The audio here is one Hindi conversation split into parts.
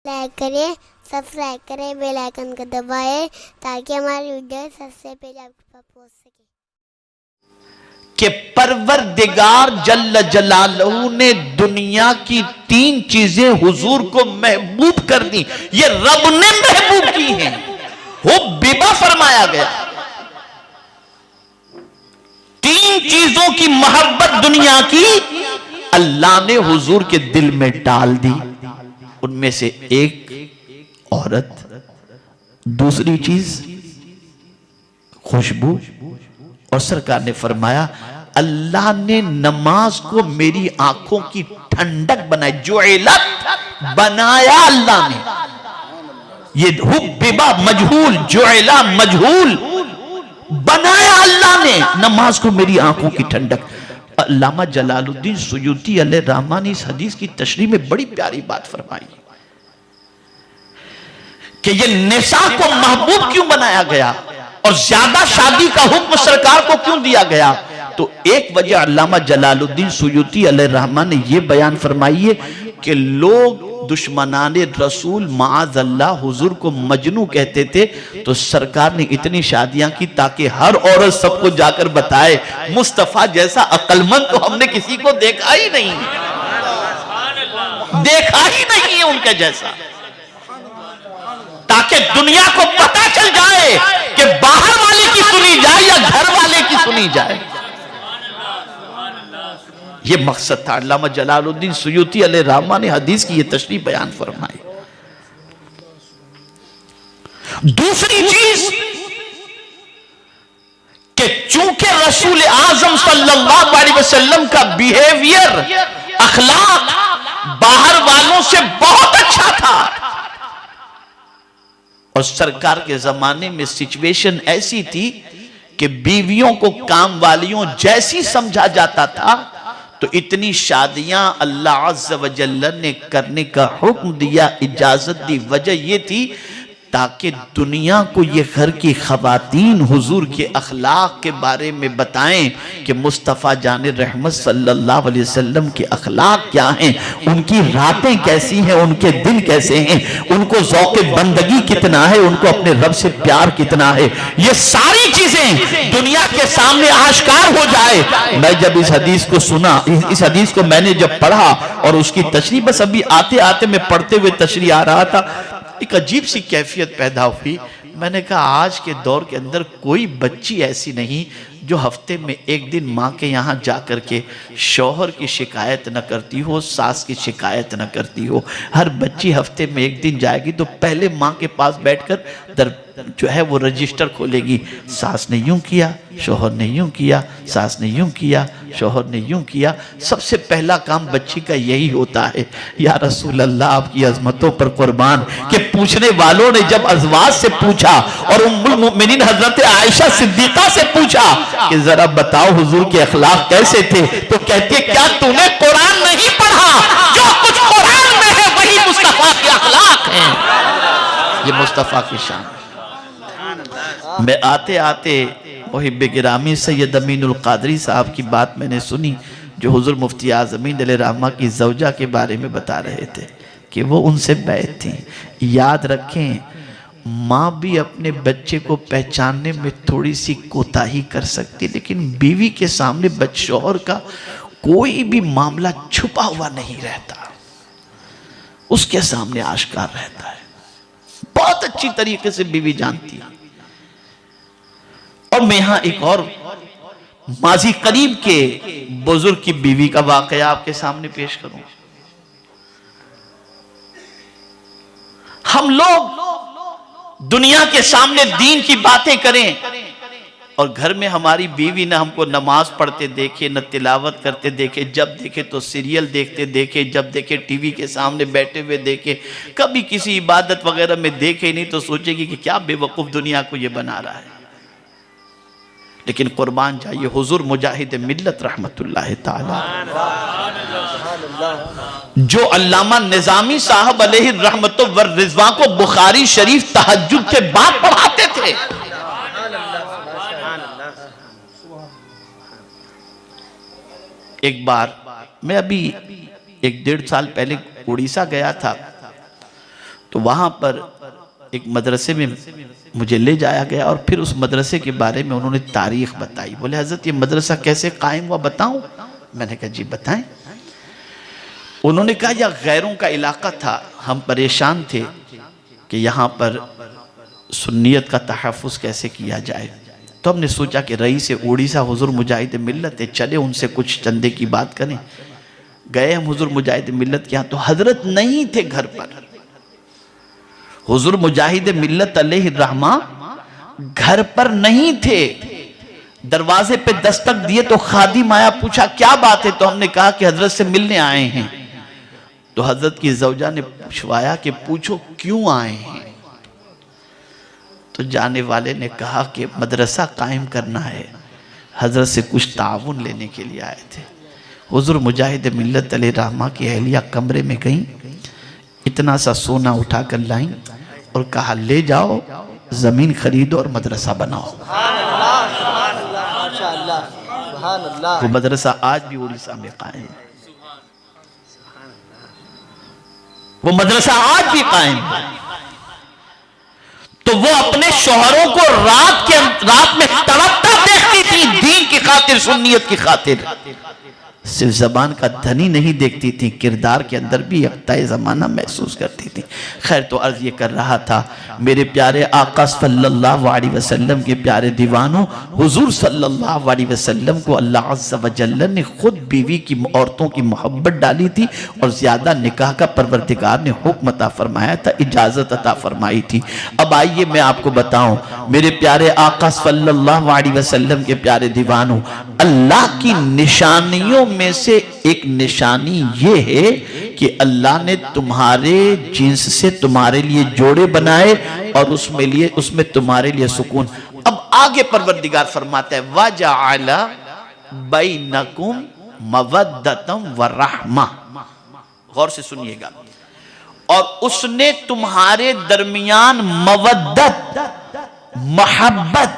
लाइक करें, सब्सक्राइब करें, बेल आइकन को दबाएं ताकि हमारी वीडियो सबसे पहले आपके पास पहुंच सके। कि परवरदिगार जल्ल जलालहू ने दुनिया की 3 चीजें हुजूर को महबूब कर दी। ये रब ने महबूब की हैं, वो बिबा फरमाया गया। 3 चीजों की मोहब्बत दुनिया की अल्लाह ने हुजूर के दिल में डाल दी। उनमें से एक औरत, दूसरी चीज खुशबू, और सरकार ने फरमाया अल्लाह ने नमाज को मेरी आंखों की ठंडक बनाई। जुइलत बनाया अल्लाह ने, ये हुब्बिबा मजहूल, जुइला मजहूल, बनाया अल्लाह ने नमाज को मेरी आंखों की ठंडक। अल्लामा जलालुद्दीन सुयूती अलैहि रहमा ने इस हदीस की तशरीह में बड़ी प्यारी बात फरमाई कि ये निसा को महबूब क्यों बनाया गया और ज्यादा शादी का हुक्म सरकार को क्यों दिया गया। तो एक वजह अल्लामा जलालुद्दीन सुयूती अलैहि रहमा ने यह बयान फरमाई है कि लोग दुश्मनाने रसूल माअज़ अल्लाह हुजूर को मजनू कहते थे, तो सरकार ने इतनी शादियां की ताकि हर औरत सबको जाकर बताए मुस्तफा जैसा अक्लमंद तो हमने किसी को देखा ही नहीं, देखा ही नहीं है उनके जैसा, ताकि दुनिया को पता चल जाए कि बाहर वाले की सुनी जाए या घर वाले की सुनी जाए। ये मकसद था। अल्लामा जलालुद्दीन सुयूती अलैहि रहमा ने हदीस की ये तशरीह बयान फरमाई। दूसरी चीज कि चूंकि रसूल आजम सल्लल्लाहु अलैहि वसल्लम का बिहेवियर, अखलाक बाहर वालों से बहुत अच्छा था, और सरकार के जमाने में सिचुएशन ऐसी थी कि बीवियों को काम वालियों जैसी समझा जाता था, तो इतनी शादियां अल्लाह अज़्ज़ व जल्ल ने करने का हुक्म दिया, इजाजत दी। वजह यह थी ताकि दुनिया को ये घर की खवातीन हुजूर के अखलाक के बारे में बताएं कि मुस्तफ़ा जान रहमत सल्लल्लाहु अलैहि वसल्लम के अखलाक क्या हैं, उनकी रातें कैसी हैं, उनके दिन कैसे हैं, उनको ज़ौक़ बंदगी कितना है, उनको अपने रब से प्यार कितना है। ये सारी चीजें दुनिया के सामने आश्कार हो जाए। मैं जब इस हदीस को सुना, इस हदीस को मैंने जब पढ़ा और उसकी तशरीह, बस अभी आते आते मैं पढ़ते हुए तशरीह आ रहा था, एक अजीब सी कैफियत पैदा हुई। मैंने कहा आज के दौर के अंदर कोई बच्ची ऐसी नहीं जो हफ्ते में एक दिन माँ के यहाँ जा कर के शौहर की शिकायत न करती हो, सास की शिकायत न करती हो। हर बच्ची हफ्ते में एक दिन जाएगी तो पहले माँ के पास बैठकर जो है वो रजिस्टर खोलेगी, सास ने यूं किया, शौहर ने यूं किया, सास ने यूं किया, शौहर ने यूं किया। सबसे पहला काम बच्ची का यही होता है। या रसूल अल्लाह आपकी अजमतों पर कुर्बान कि पूछने वालों ने जब अज़वाज से पूछा और उम्मुल मोमिनीन हजरत आयशा सिद्दीक़ा से पूछा कि जरा बताओ हुजूर के अखलाक कैसे थे, तो कहती है क्या तूने कुरान नहीं पढ़ा? जो कुछ कुरान में है वही मुस्तफा के अखलाक हैं। ये मुस्तफा की शान। मैं आते आते मुहिब्बे गिरामी सैयद अमीनुल क़ादरी साहब की बात मैंने सुनी, जो हुजूर मुफ्ती आज़मीन अलैहि रहमा की ज़ौजा के बारे में बता रहे थे कि वो उनसे बैत थी। याद रखें, माँ भी अपने बच्चे को पहचानने में थोड़ी सी कोताही कर सकती, लेकिन बीवी के सामने बदशौहर का कोई भी मामला छुपा हुआ नहीं रहता, उसके सामने आश्कार रहता है। बहुत अच्छी तरीके से बीवी जानती है। और मैं यहां एक और माजी करीब के बुजुर्ग की बीवी का वाकया आपके सामने पेश करूं। हम लोग दुनिया के सामने दीन की बातें करें और घर में हमारी बीवी न हमको नमाज पढ़ते देखे, न तिलावत करते देखे, जब देखे तो सीरियल देखते देखे, जब देखे टीवी के सामने बैठे हुए देखे, कभी किसी इबादत वगैरह में देखे नहीं, तो सोचेगी कि क्या बेवकूफ दुनिया को ये बना रहा है। लेकिन कुर्बान जाइए हुजूर मुजाहिद मिल्लत रहमतुल्लाह ताला, जो अल्लामा निजामी साहब अलैहि रहमत व रिज़वा को बुखारी शरीफ तहज्जुद के बाद पढ़ाते थे। एक बार मैं अभी 1-1.5 साल पहले उड़ीसा गया था, तो वहाँ पर एक मदरसे में मुझे ले जाया गया और फिर उस मदरसे के बारे में उन्होंने तारीख बताई। बोले हजरत ये मदरसा कैसे कायम हुआ बताऊं? मैंने कहा जी बताएं। उन्होंने कहा यह गैरों का इलाका था, हम परेशान थे कि यहाँ पर सुन्नियत का तहफ़्फ़ुज़ कैसे किया जाए। तो हमने सोचा कि रईस उड़ीसा हुजूर मुजाहिद मिल्लत है, चले उनसे कुछ चंदे की बात करें। गए हम हुजूर मुजाहिद मिल्लत के यहाँ, तो हजरत नहीं थे घर पर। हुजूर मुजाहिद मिल्लत अलैहिर्रहमा घर पर नहीं थे। दरवाजे पे दस्तक दिए तो खादिम आया, पूछा क्या बात है? तो हमने कहा कि हजरत से मिलने आए हैं। तो हजरत की ज़ौजा ने पूछवाया कि पूछो क्यों आए हैं? तो जाने वाले ने कहा कि मदरसा कायम करना है, हजरत से कुछ ताउन लेने के लिए आए थे। हुजूर मुजाहिद मिल्लत अलैहिर्रहमा की अहलिया कमरे में गई, इतना सा सोना उठा कर लाई और कहा ले जाओ जमीन खरीदो और मदरसा बनाओ। वो मदरसा आज भी उड़ीसा में कायम है। वो मदरसा आज भी कायम है। तो वो अपने शौहरों को रात में तड़पता देखती थी दीन की खातिर, सुन्नियत की खातिर। सिर्फ जबान का धनी नहीं देखती थी, किरदार के अंदर भी यकताए ज़माना महसूस करती थी। खैर, तो अर्ज़ ये कर रहा था, मेरे प्यारे आका सल्लल्लाहु अलैहि वसल्लम के प्यारे दीवानों, हुजूर सल्लल्लाहु अलैहि वसल्लम को अल्लाह अज़्ज़ा व जल्ल ने खुद बीवी की औरतों की मोहब्बत डाली थी और ज़्यादा निकाह का परवरदिगार ने हुक्म अता फरमाया था, इजाज़त अता फरमाई थी। अब आइए मैं आपको बताऊं, मेरे प्यारे आका सल्लल्लाहु अलैहि वसल्लम के प्यारे दीवानों, अल्लाह की निशानियों में से एक निशानी ये है कि अल्लाह ने तुम्हारे जिन्स से तुम्हारे लिए जोड़े बनाए और उसमें तुम्हारे लिए सुकून। अब आगे परवरदिगार फरमाता है वजअला बैनकुम मवद्दतम व रहमा। गौर से सुनिएगा, और उसने तुम्हारे दरमियान मवद्दत, मोहब्बत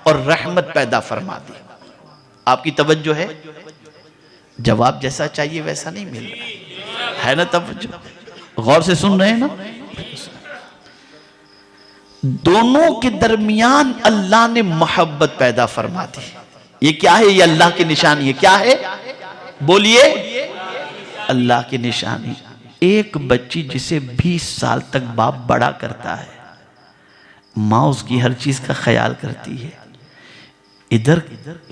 और रहमत पैदा फरमा दी। आपकी तवज्जो है? जवाब जैसा चाहिए वैसा नहीं मिल रहा है ना? तवज्जो, गौर से सुन रहे हैं ना? दोनों के दरमियान अल्लाह ने मोहब्बत पैदा फरमा दी। ये क्या है? ये अल्लाह की निशानी है। क्या है? बोलिए। अल्लाह की निशानी। एक बच्ची जिसे 20 साल तक बाप बड़ा करता है, माँ उसकी हर चीज का ख्याल करती है, इधर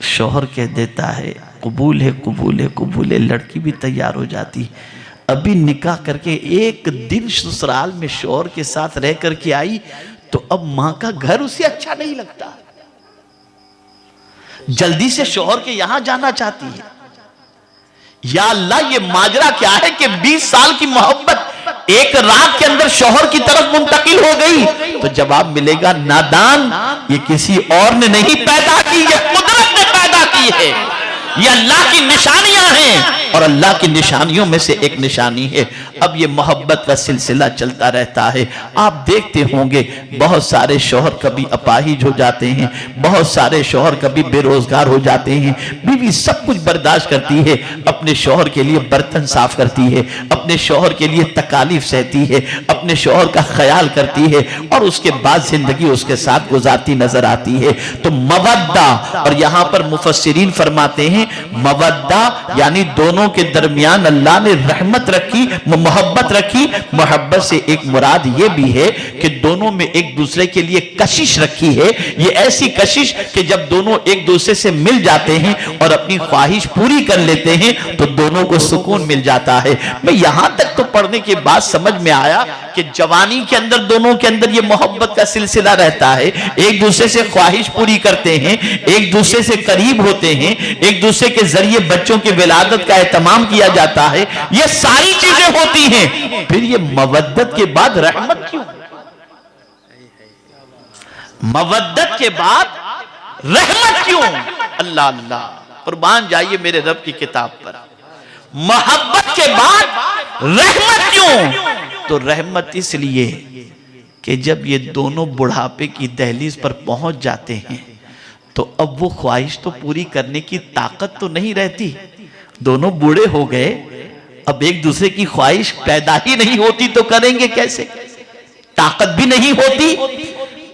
शौहर कह देता है कबूल है कबूल है कबूल है, लड़की भी तैयार हो जाती। अभी निकाह करके एक दिन ससुराल में शौहर के साथ रह करके आई तो अब माँ का घर उसे अच्छा नहीं लगता, जल्दी से शौहर के यहां जाना चाहती है। या अल्लाह, ये माजरा क्या है कि 20 साल की मोहब्बत एक रात के अंदर शौहर की तरफ मुंतकिल हो गई? तो जवाब मिलेगा नादान, ये किसी और ने नहीं पैदा की, ये कुदरत ने पैदा की है। ये अल्लाह की निशानियां हैं और अल्लाह की निशानियों में से एक निशानी है। अब ये मोहब्बत का सिलसिला चलता रहता है। आप देखते होंगे बहुत सारे शौहर कभी अपाहिज हो जाते हैं, बहुत सारे शौहर कभी बेरोजगार हो जाते हैं। बीवी सब कुछ बर्दाश्त करती है, अपने शौहर के लिए बर्तन साफ करती है, अपने शौहर के लिए तकालीफ सहती है, अपने शौहर का ख्याल करती है और उसके बाद जिंदगी उसके साथ गुजारती नजर आती है। तो मवद्दा, और यहाँ पर मुफस्सिरीन फरमाते हैं मवद्दा यानी दोनों के दरमियान अल्लाह ने रहमत रखी, मोहब्बत रखी। मोहब्बत से एक मुराद ये भी है कि दोनों में एक दूसरे के लिए कशिश रखी है। ये ऐसी कशिश कि जब दोनों एक दूसरे से मिल जाते हैं और अपनी ख्वाहिश पूरी कर लेते हैं तो दोनों को सुकून मिल जाता है। मैं यहां तक तो पढ़ने के बाद समझ में आया कि जवानी के अंदर दोनों के अंदर ये मोहब्बत का सिलसिला रहता है, एक दूसरे से ख्वाहिश पूरी करते हैं, एक दूसरे से करीब होते हैं, एक दूसरे के जरिए बच्चों की विलादत का एहतमाम किया जाता है। ये सारी चीजें होती हैं। फिर ये मवद्दत के बाद रहमत क्यों? मवद्दत के बाद रहमत क्यों? अल्लाह अल्लाह, कुर्बान जाइए मेरे रब की किताब पर। मोहब्बत के बाद रहमत क्यों? तो रहमत इसलिए कि जब ये दोनों बुढ़ापे की दहलीज पर पहुंच जाते हैं तो अब वो ख्वाहिश तो पूरी करने की ताकत तो नहीं रहती। दोनों बूढ़े हो गए, अब एक दूसरे की ख्वाहिश पैदा ही नहीं होती तो करेंगे कैसे? ताकत भी नहीं होती।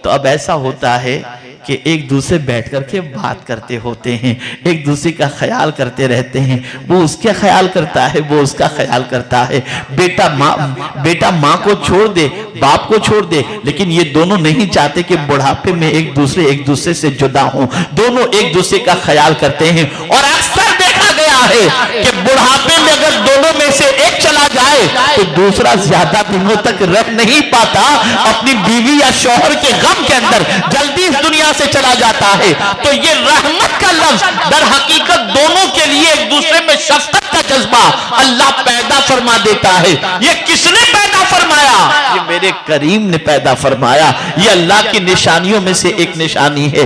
तो अब ऐसा होता है कि एक दूसरे बैठ करके बात करते होते हैं, एक दूसरे का ख्याल करते रहते हैं। वो उसका ख्याल करता है, वो उसका ख्याल करता है। बेटा माँ को छोड़ दे, बाप को छोड़ दे, लेकिन ये दोनों नहीं चाहते कि बुढ़ापे में एक दूसरे से जुदा हों। दोनों एक दूसरे का ख्याल करते हैं। और अक्सर देखा गया है कि बुढ़ापे में अगर दोनों में से एक चला जाए तो दूसरा ज्यादा दिनों तक रह नहीं पाता, अपनी बीवी या शौहर के गम के अंदर जल्दी इस दुनिया से चला जाता है। तो ये रहमत का लफ्ज दर हकीकत दोनों के लिए एक दूसरे में शफकत का जज्बा अल्लाह पैदा फरमा देता है। ये किसने पैदा फरमाया? ये मेरे करीम ने पैदा फरमाया। ये अल्लाह की निशानियों में से एक निशानी है।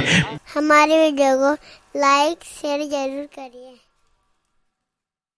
हमारे वीडियो को लाइक शेयर जरूर करिए।